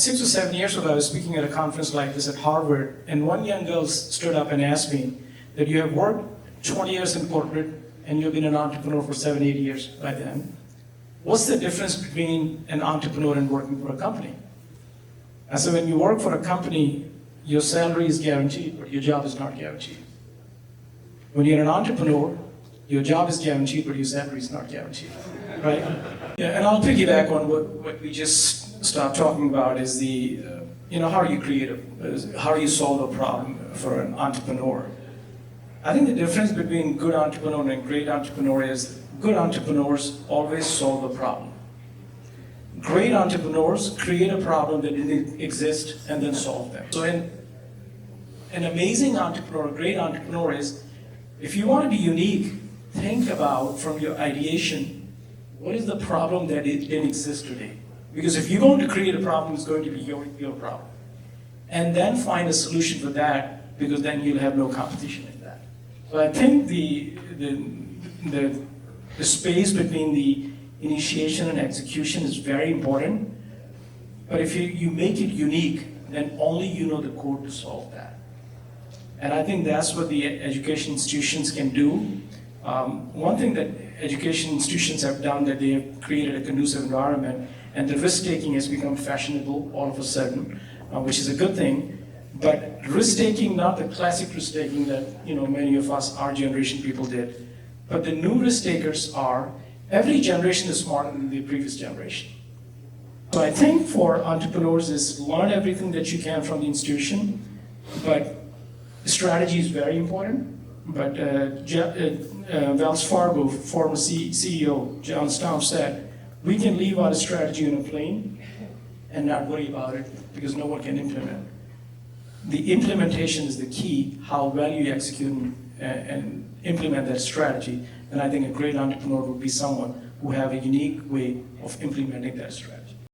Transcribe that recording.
6 or 7 years ago, I was speaking at a conference like this at Harvard, and one young girl stood up and asked me that you have worked 20 years in corporate and you've been an entrepreneur for 7, 8 years by then. What's the difference between an entrepreneur and working for a company? And so when you work for a company, your salary is guaranteed, but your job is not guaranteed. When you're an entrepreneur, your job is guaranteed, but your salary is not guaranteed, right? Yeah, and I'll piggyback on what we just stopped talking about is the, how do you create how do you solve a problem for an entrepreneur? I think the difference between good entrepreneur and great entrepreneur is good entrepreneurs always solve a problem. Great entrepreneurs create a problem that didn't exist and then solve them. So an amazing entrepreneur, a great entrepreneur is, if you want to be unique, think about from your ideation, what is the problem that didn't exist today? Because if you're going to create a problem, it's going to be your problem. And then find a solution for that, because then you'll have no competition in that. So I think the space between the initiation and execution is very important. But if you make it unique, then only you know the code to solve that. And I think that's what the education institutions can do. One thing that education institutions have done, that they have created a conducive environment, and the risk-taking has become fashionable all of a sudden, which is a good thing. But risk-taking, not the classic risk-taking that many of us, our generation people did, but the new risk-takers are, every generation is smarter than the previous generation. So I think for entrepreneurs is learn everything that you can from the institution, but strategy is very important. But Wells Fargo, former CEO John Stomp said, we can leave our strategy in a plane and not worry about it because no one can implement. The implementation is the key, how well you execute and implement that strategy. And I think a great entrepreneur would be someone who have a unique way of implementing that strategy.